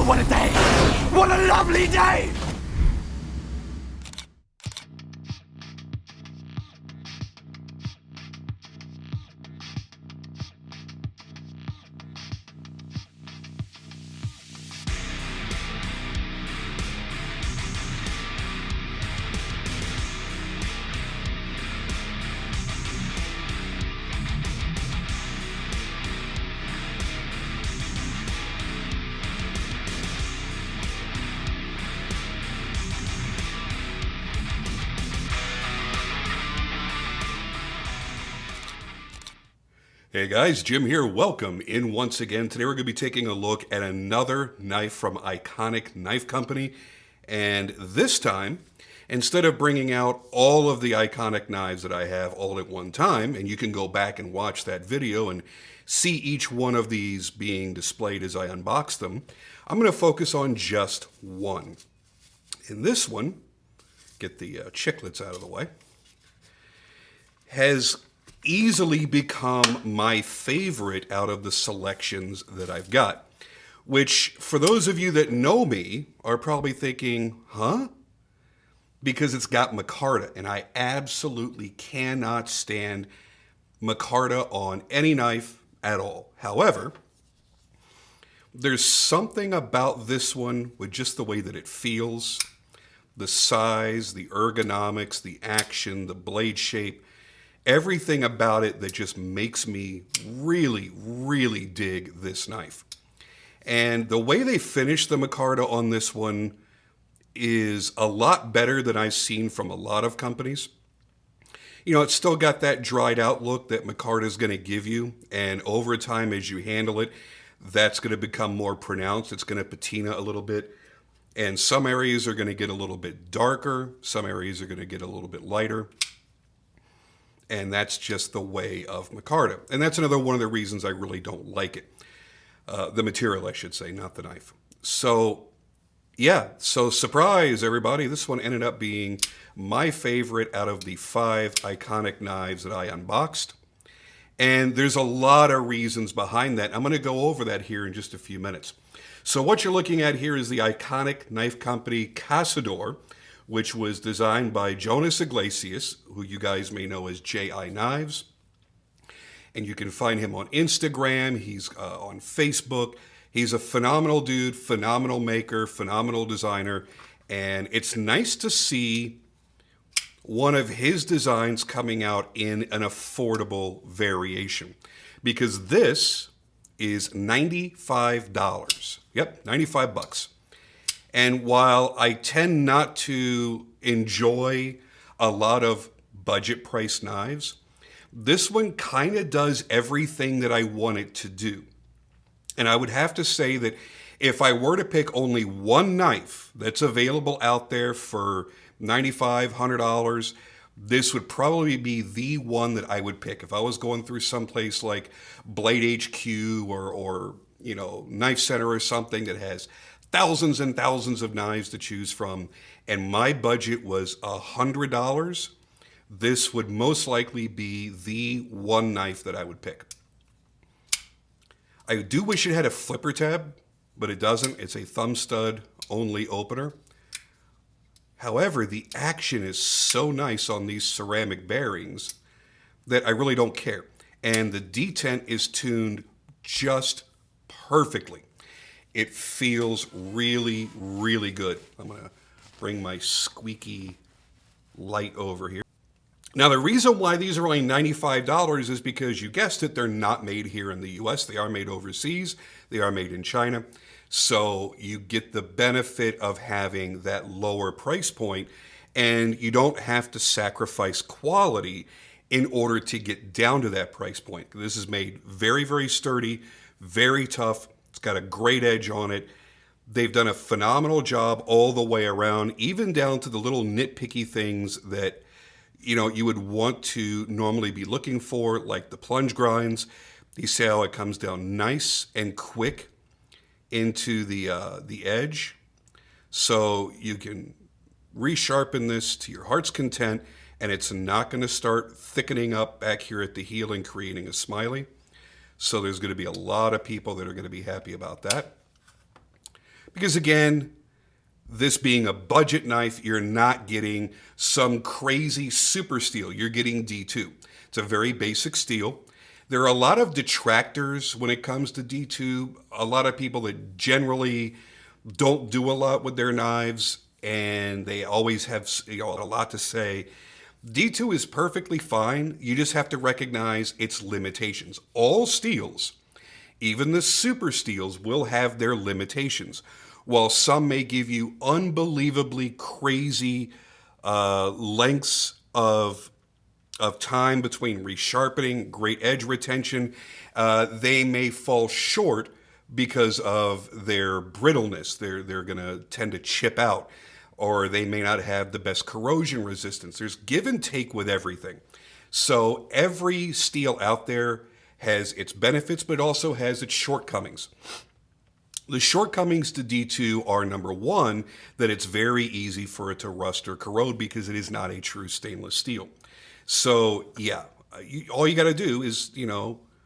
Oh, what a day! What a lovely day! Hey guys, Jim here. Welcome in once again. Today we're going to be taking a look at another knife from Eikonic Knife Company. And this time, instead of bringing out all of the Eikonic knives that I have all at one time, and you can go back and watch that video and see each one of these being displayed as I unbox them, I'm going to focus on just one. And this one, get the chiclets out of the way, has easily become my favorite out of the selections that I've got. Which, for those of you that know me, are probably thinking, huh? Because it's got micarta, and I absolutely cannot stand micarta on any knife at all. However, there's something about this one with just the way that it feels, the size, the ergonomics, the action, the blade shape, everything about it that just makes me really, really dig this knife. And the way they finish the micarta on this one is a lot better than I've seen from a lot of companies. You know, it's still got that dried out look that micarta is going to give you. And over time, as you handle it, that's going to become more pronounced. It's going to patina a little bit. And some areas are going to get a little bit darker. Some areas are going to get a little bit lighter. And that's just the way of micarta. And that's another one of the reasons I really don't like it. The material, I should say, not the knife. So, yeah. So, surprise, everybody. This one ended up being my favorite out of the 5 Eikonic knives that I unboxed. And there's a lot of reasons behind that. I'm going to go over that here in just a few minutes. So, what you're looking at here is the Eikonic Knife Company Kasador, which was designed by Jonas Iglesias, who you guys may know as J.I. Knives. And you can find him on Instagram. He's on Facebook. He's a phenomenal dude, phenomenal maker, phenomenal designer. And it's nice to see one of his designs coming out in an affordable variation. Because this is $95. Yep, 95 bucks. And while I tend not to enjoy a lot of budget price knives, this one kind of does everything that I want it to do. And I would have to say that if I were to pick only one knife that's available out there for $95, $100, this would probably be the one that I would pick. If I was going through someplace like Blade HQ or you know, Knife Center or something that has thousands and thousands of knives to choose from, and my budget was $100, this would most likely be the one knife that I would pick. I do wish it had a flipper tab, but it doesn't. It's a thumb stud only opener. However, the action is so nice on these ceramic bearings that I really don't care. And the detent is tuned just perfectly. It feels really, really good. I'm going to bring my squeaky light over here. Now, the reason why these are only $95 is because, you guessed it, they're not made here in the US. They are made overseas. They are made in China. So you get the benefit of having that lower price point, and you don't have to sacrifice quality in order to get down to that price point. This is made very, very sturdy, very tough. It's got a great edge on it. They've done a phenomenal job all the way around, even down to the little nitpicky things that, you know, you would want to normally be looking for, like the plunge grinds. You see how it comes down nice and quick into the edge. So you can resharpen this to your heart's content, and it's not going to start thickening up back here at the heel and creating a smiley. So there's going to be a lot of people that are going to be happy about that. Because again, this being a budget knife, you're not getting some crazy super steel. You're getting D2. It's a very basic steel. There are a lot of detractors when it comes to D2. A lot of people that generally don't do a lot with their knives, and they always have a lot to say. D2 is perfectly fine. You just have to recognize its limitations. All steels, even the super steels, will have their limitations. While some may give you unbelievably crazy lengths of time between resharpening, great edge retention, they may fall short because of their brittleness. They're going to tend to chip out, or they may not have the best corrosion resistance. There's give and take with everything. So every steel out there has its benefits, but also has its shortcomings. The shortcomings to D2 are, number one, that it's very easy for it to rust or corrode because it is not a true stainless steel. So yeah, all you got to do is,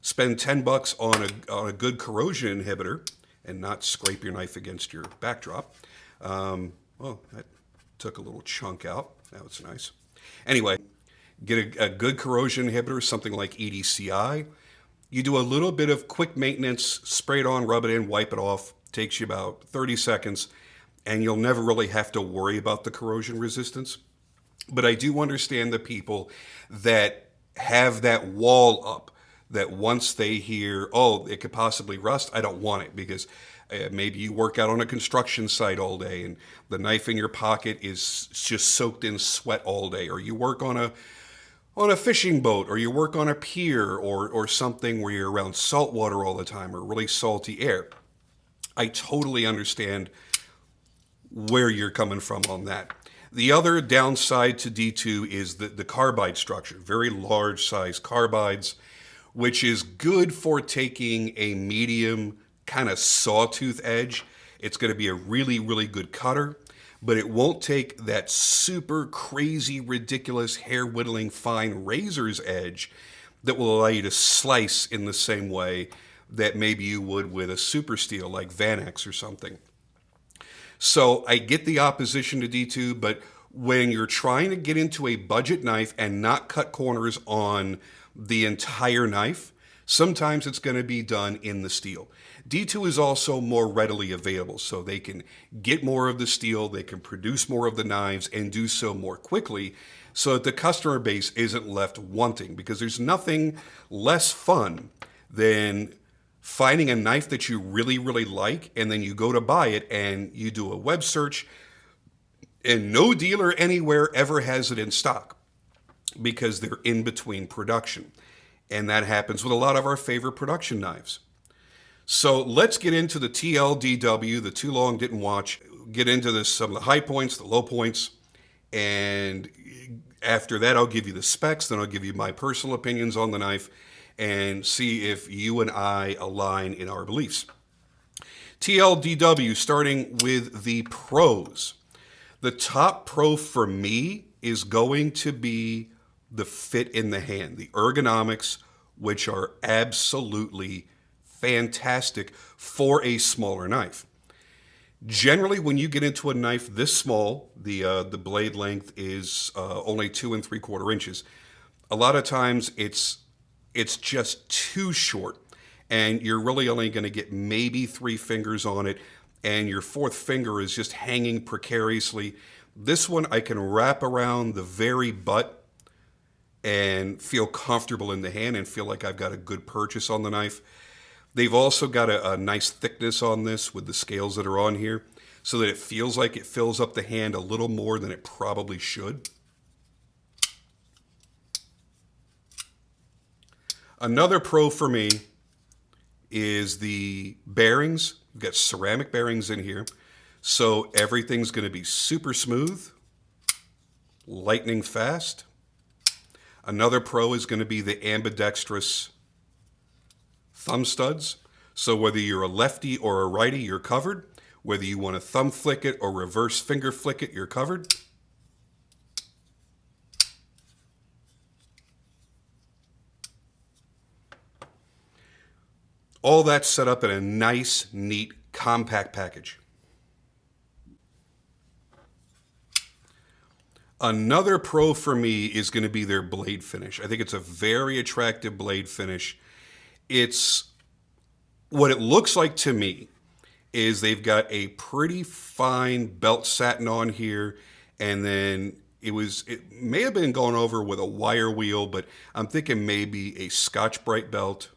spend $10 on a good corrosion inhibitor and not scrape your knife against your backdrop. Well, that took a little chunk out. That was nice. Anyway, get a good corrosion inhibitor, something like EDCI. You do a little bit of quick maintenance, spray it on, rub it in, wipe it off. Takes you about 30 seconds, and you'll never really have to worry about the corrosion resistance. But I do understand the people that have that wall up, that once they hear, oh, it could possibly rust, I don't want it, because maybe you work out on a construction site all day and the knife in your pocket is just soaked in sweat all day, or you work on a fishing boat, or you work on a pier, or something where you're around salt water all the time, or really salty air. I totally understand where you're coming from on that. The other downside to D2 is the carbide structure, very large size carbides, which is good for taking a medium kind of sawtooth edge. It's going to be a really, really good cutter, but it won't take that super crazy, ridiculous, hair-whittling, fine razor's edge that will allow you to slice in the same way that maybe you would with a super steel like Vanex or something. So I get the opposition to D2, but when you're trying to get into a budget knife and not cut corners on the entire knife, sometimes it's going to be done in the steel. D2 is also more readily available, so they can get more of the steel, they can produce more of the knives, and do so more quickly, so that the customer base isn't left wanting, because there's nothing less fun than finding a knife that you really, really like, and then you go to buy it, and you do a web search, and no dealer anywhere ever has it in stock, because they're in between production. And that happens with a lot of our favorite production knives. So let's get into the TLDW, the Too Long Didn't Watch, get into this, some of the high points, the low points, and after that I'll give you the specs, then I'll give you my personal opinions on the knife, and see if you and I align in our beliefs. TLDW, starting with the pros. The top pro for me is going to be the fit in the hand, the ergonomics, which are absolutely fantastic for a smaller knife. Generally, when you get into a knife this small, the blade length is only 2 3/4 inches. A lot of times it's just too short, and you're really only going to get maybe 3 fingers on it, and your 4th finger is just hanging precariously. This one I can wrap around the very butt and feel comfortable in the hand and feel like I've got a good purchase on the knife. They've also got a nice thickness on this with the scales that are on here, so that it feels like it fills up the hand a little more than it probably should. Another pro for me is the bearings. We've got ceramic bearings in here, so everything's going to be super smooth, lightning fast. Another pro is going to be the ambidextrous thumb studs. So whether you're a lefty or a righty, you're covered. Whether you want to thumb flick it or reverse finger flick it, you're covered. All that's set up in a nice, neat, compact package. Another pro for me is going to be their blade finish. I think it's a very attractive blade finish. It's what it looks like to me is they've got a pretty fine belt satin on here, and then it may have been gone over with a wire wheel, but I'm thinking maybe a Scotch-Brite belt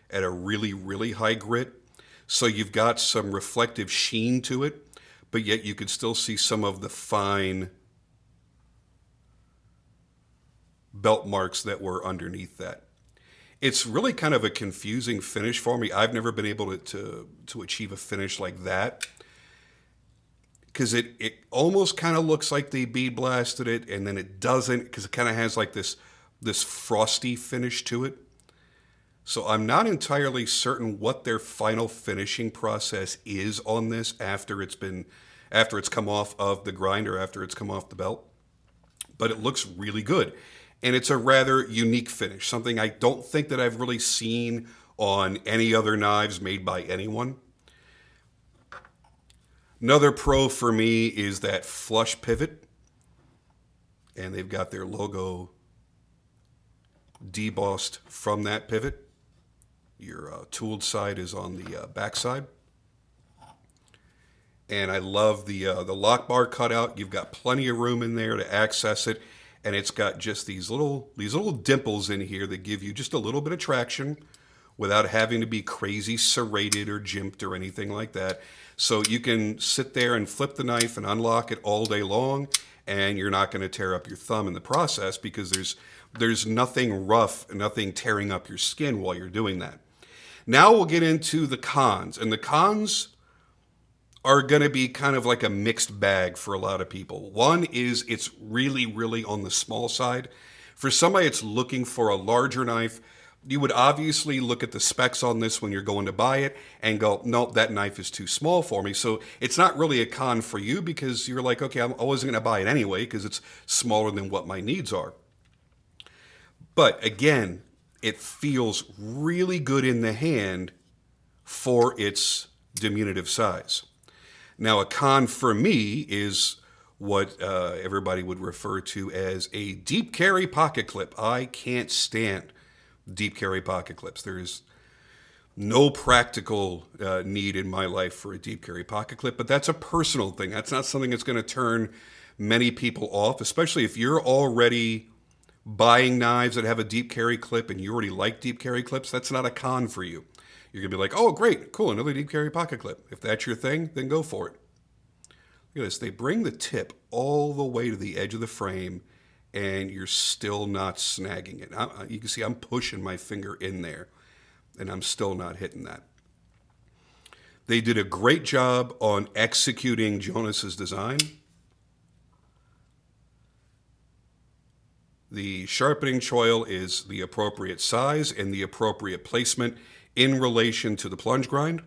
at a really, really high grit. So you've got some reflective sheen to it, but yet you could still see some of the fine belt marks that were underneath that. It's really kind of a confusing finish for me. I've never been able to achieve a finish like that, because it almost kind of looks like they bead blasted it, and then it doesn't, because it kind of has like this frosty finish to it. So I'm not entirely certain what their final finishing process is on this after it's come off of the grinder, after it's come off the belt. But it looks really good. And it's a rather unique finish, something I don't think that I've really seen on any other knives made by anyone. Another pro for me is that flush pivot. And they've got their logo debossed from that pivot. Your tooled side is on the back side. And I love the Lockbar cutout. You've got plenty of room in there to access it. And it's got just these little dimples in here that give you just a little bit of traction without having to be crazy serrated or jimped or anything like that. So you can sit there and flip the knife and unlock it all day long, and you're not going to tear up your thumb in the process, because there's nothing rough, nothing tearing up your skin while you're doing that. Now we'll get into the cons. And the cons are going to be kind of like a mixed bag for a lot of people. One is it's really, really on the small side. For somebody that's looking for a larger knife, you would obviously look at the specs on this when you're going to buy it and go, nope, that knife is too small for me. So it's not really a con for you, because you're like, okay, I wasn't going to buy it anyway because it's smaller than what my needs are. But again, it feels really good in the hand for its diminutive size. Now, a con for me is what everybody would refer to as a deep carry pocket clip. I can't stand deep carry pocket clips. There's no practical need in my life for a deep carry pocket clip, but that's a personal thing. That's not something that's going to turn many people off, especially if you're already buying knives that have a deep carry clip and you already like deep carry clips. That's not a con for you. You're going to be like, oh, great, cool, another deep carry pocket clip. If that's your thing, then go for it. Look at this. They bring the tip all the way to the edge of the frame, and you're still not snagging it. You can see I'm pushing my finger in there, and I'm still not hitting that. They did a great job on executing Jonas's design. The sharpening choil is the appropriate size and the appropriate placement in relation to the plunge grind.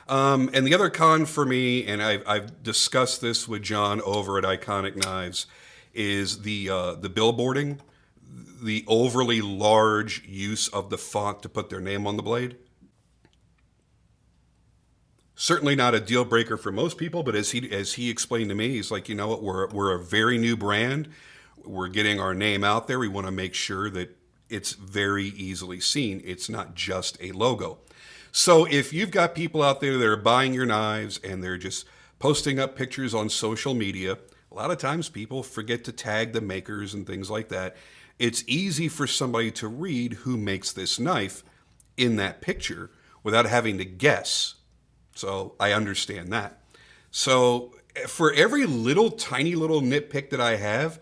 And the other con for me, and I've discussed this with John over at Eikonic Knives, is the billboarding, the overly large use of the font to put their name on the blade. Certainly not a deal breaker for most people, but as he explained to me, he's like, you know what, we're a very new brand. We're getting our name out there. We want to make sure that it's very easily seen. It's not just a logo. So if you've got people out there that are buying your knives and they're just posting up pictures on social media, a lot of times people forget to tag the makers and things like that. It's easy for somebody to read who makes this knife in that picture without having to guess. So I understand that. So for every tiny little nitpick that I have,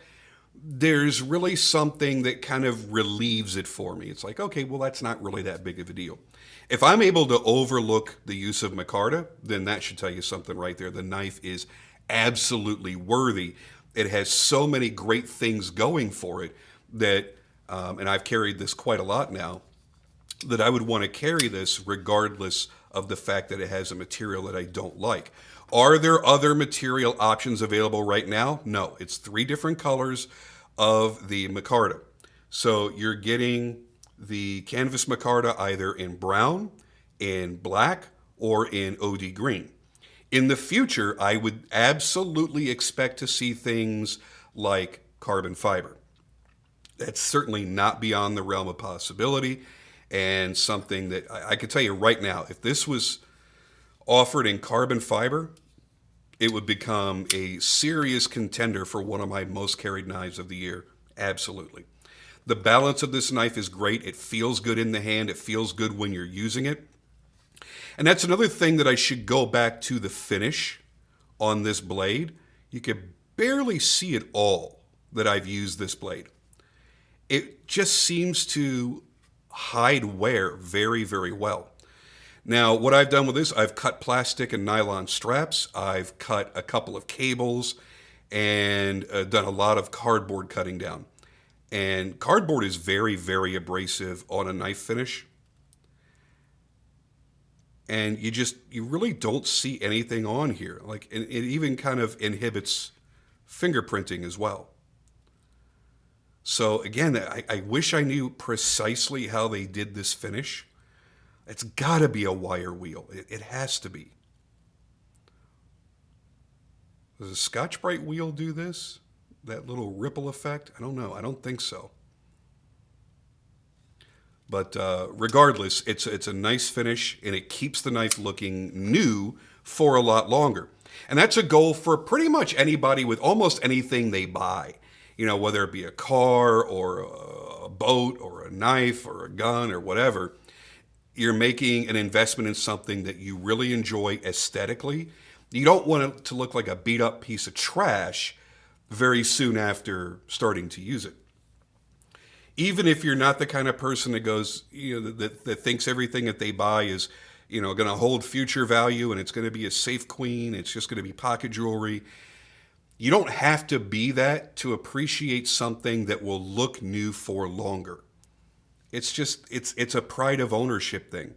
there's really something that kind of relieves it for me. It's like, okay, well, that's not really that big of a deal. If I'm able to overlook the use of micarta, then that should tell you something right there. The knife is absolutely worthy. It has so many great things going for it that, and I've carried this quite a lot now, that I would want to carry this regardless of the fact that it has a material that I don't like. Are there other material options available right now? No, it's 3 different colors of the micarta. So you're getting the canvas micarta either in brown, in black, or in OD green. In the future, I would absolutely expect to see things like carbon fiber. That's certainly not beyond the realm of possibility, and something that I could tell you right now, if this was offered in carbon fiber, it would become a serious contender for one of my most carried knives of the year. Absolutely. The balance of this knife is great. It feels good in the hand. It feels good when you're using it. And that's another thing that I should go back to the finish on this blade. You can barely see it all that I've used this blade. It just seems to hide wear very, very well. Now, what I've done with this, I've cut plastic and nylon straps. I've cut a couple of cables and done a lot of cardboard cutting down. And cardboard is very, very abrasive on a knife finish. And you really don't see anything on here. Like, it even kind of inhibits fingerprinting as well. So again, I wish I knew precisely how they did this finish. It's got to be a wire wheel. It has to be. Does a Scotch-Brite wheel do this? That little ripple effect? I don't know. I don't think so. But regardless, it's a nice finish, and it keeps the knife looking new for a lot longer. And that's a goal for pretty much anybody with almost anything they buy. You know, whether it be a car or a boat or a knife or a gun or whatever, you're making an investment in something that you really enjoy aesthetically. You don't want it to look like a beat up piece of trash very soon after starting to use it. Even if you're not the kind of person that goes, that thinks everything that they buy is, going to hold future value and it's going to be a safe queen, it's just going to be pocket jewelry. You don't have to be that to appreciate something that will look new for longer. It's just, it's a pride of ownership thing.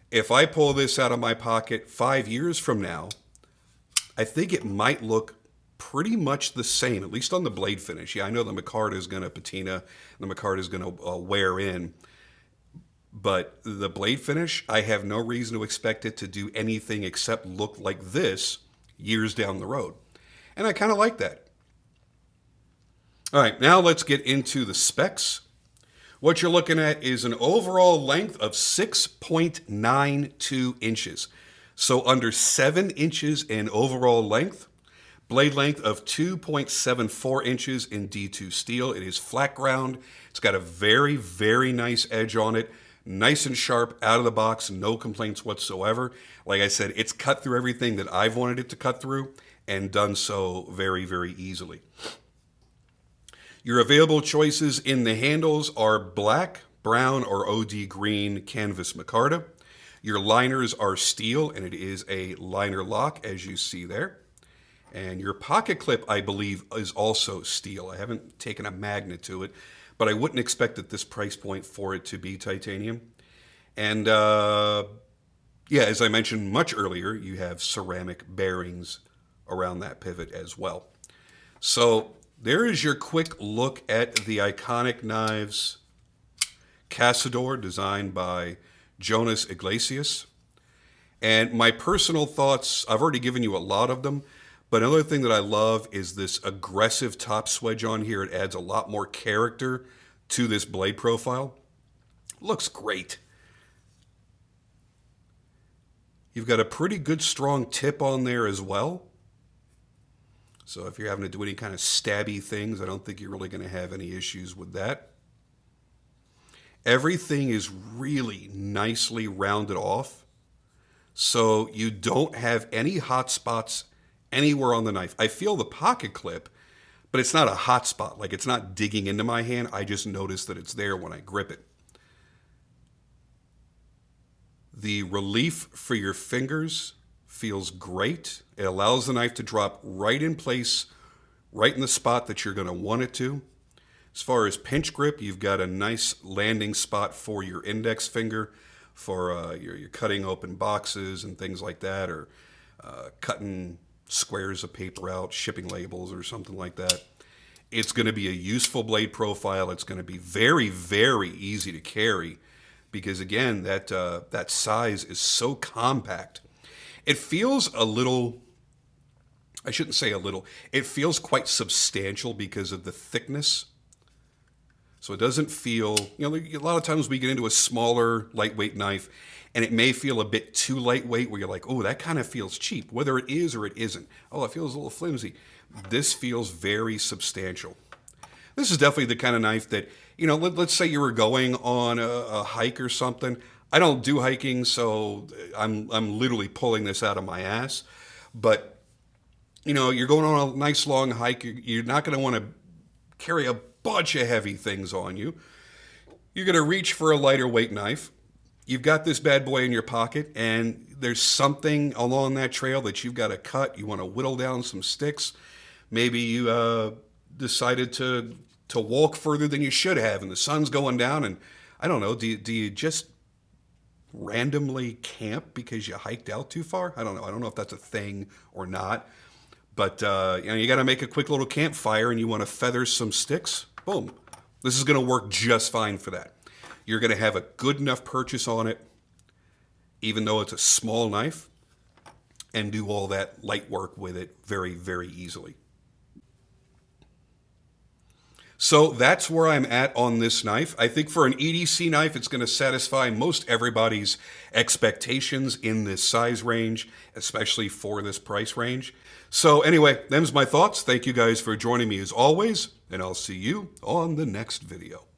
If I pull this out of my pocket 5 years from now, I think it might look pretty much the same, at least on the blade finish. Yeah, I know the micarta is going to patina, the micarta is going to wear in, but the blade finish, I have no reason to expect it to do anything except look like this years down the road. And I kind of like that. All right, now let's get into the specs. What you're looking at is an overall length of 6.92 inches. So under 7 inches in overall length. Blade length of 2.74 inches in D2 steel. It is flat ground. It's got a very, very nice edge on it. Nice and sharp out of the box. No complaints whatsoever. Like I said, it's cut through everything that I've wanted it to cut through and done so very, very easily. Your available choices in the handles are black, brown, or OD green canvas micarta. Your liners are steel, and it is a liner lock, as you see there. And your pocket clip, I believe, is also steel. I haven't taken a magnet to it, but I wouldn't expect at this price point for it to be titanium. And as I mentioned much earlier, you have ceramic bearings around that pivot as well. So there is your quick look at the Eikonic Knives Kasador, designed by Jonas Iglesias. And my personal thoughts, I've already given you a lot of them, but another thing that I love is this aggressive top swedge on here. It adds a lot more character to this blade profile. Looks great. You've got a pretty good strong tip on there as well. So if you're having to do any kind of stabby things, I don't think you're really going to have any issues with that. Everything is really nicely rounded off, so you don't have any hot spots anywhere on the knife. I feel the pocket clip, but it's not a hot spot. Like, it's not digging into my hand. I just notice that it's there when I grip it. The relief for your fingers feels great. It allows the knife to drop right in place, right in the spot that you're going to want it to. As far as pinch grip, you've got a nice landing spot for your index finger for your cutting open boxes and things like that, or cutting squares of paper out, shipping labels or something like that. It's going to be a useful blade profile. It's going to be very, very easy to carry because, again, that size is so compact. It feels a little, I shouldn't say a little, it feels quite substantial because of the thickness. So it doesn't feel, a lot of times we get into a smaller, lightweight knife, and it may feel a bit too lightweight where you're like, oh, that kind of feels cheap, whether it is or it isn't. Oh, it feels a little flimsy. This feels very substantial. This is definitely the kind of knife that, let's say you were going on a hike or something. I don't do hiking, so I'm literally pulling this out of my ass. But, you're going on a nice long hike. You're not going to want to carry a bunch of heavy things on you. You're going to reach for a lighter weight knife. You've got this bad boy in your pocket, and there's something along that trail that you've got to cut. You want to whittle down some sticks. Maybe you decided to walk further than you should have, and the sun's going down, and I don't know, do you just randomly camp because you hiked out too far? I don't know. I don't know if that's a thing or not. But you got to make a quick little campfire, and you want to feather some sticks. Boom. This is going to work just fine for that. You're going to have a good enough purchase on it, even though it's a small knife, and do all that light work with it very, very easily. So that's where I'm at on this knife. I think for an EDC knife, it's going to satisfy most everybody's expectations in this size range, especially for this price range. So anyway, them's my thoughts. Thank you guys for joining me as always, and I'll see you on the next video.